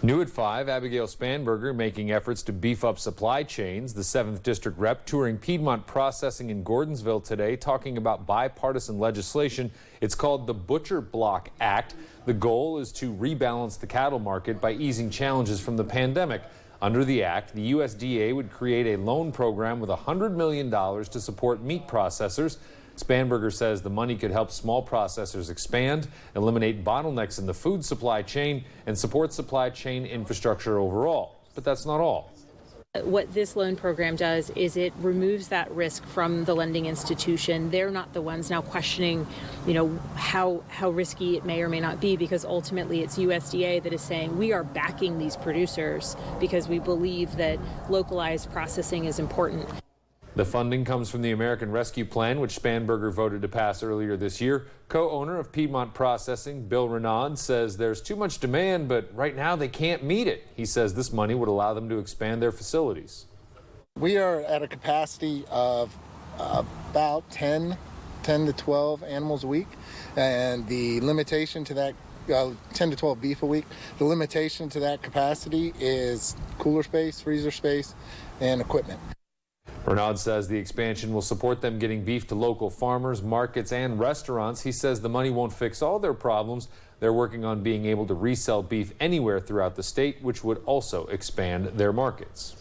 New at 5, Abigail Spanberger making efforts to beef up supply chains. The 7th District Rep touring Piedmont Processing in Gordonsville today, talking about bipartisan legislation. It's called the Butcher Block Act. The goal is to rebalance the cattle market by easing challenges from the pandemic. Under the act, the USDA would create a loan program with $100 million to support meat processors. Spanberger says the money could help small processors expand, eliminate bottlenecks in the food supply chain, and support supply chain infrastructure overall. But that's not all. What this loan program does is it removes that risk from the lending institution. They're not the ones now questioning, how risky it may or may not be, because ultimately it's USDA that is saying we are backing these producers because we believe that localized processing is important. The funding comes from the American Rescue Plan, which Spanberger voted to pass earlier this year. Co-owner of Piedmont Processing, Bill Renaud, says there's too much demand, but right now they can't meet it. He says this money would allow them to expand their facilities. We are at a capacity of about 10 to 12 animals a week, and the limitation to that 10 to 12 beef a week. The limitation to that capacity is cooler space, freezer space, and equipment. Renaud says the expansion will support them getting beef to local farmers, markets, and restaurants. He says the money won't fix all their problems. They're working on being able to resell beef anywhere throughout the state, which would also expand their markets.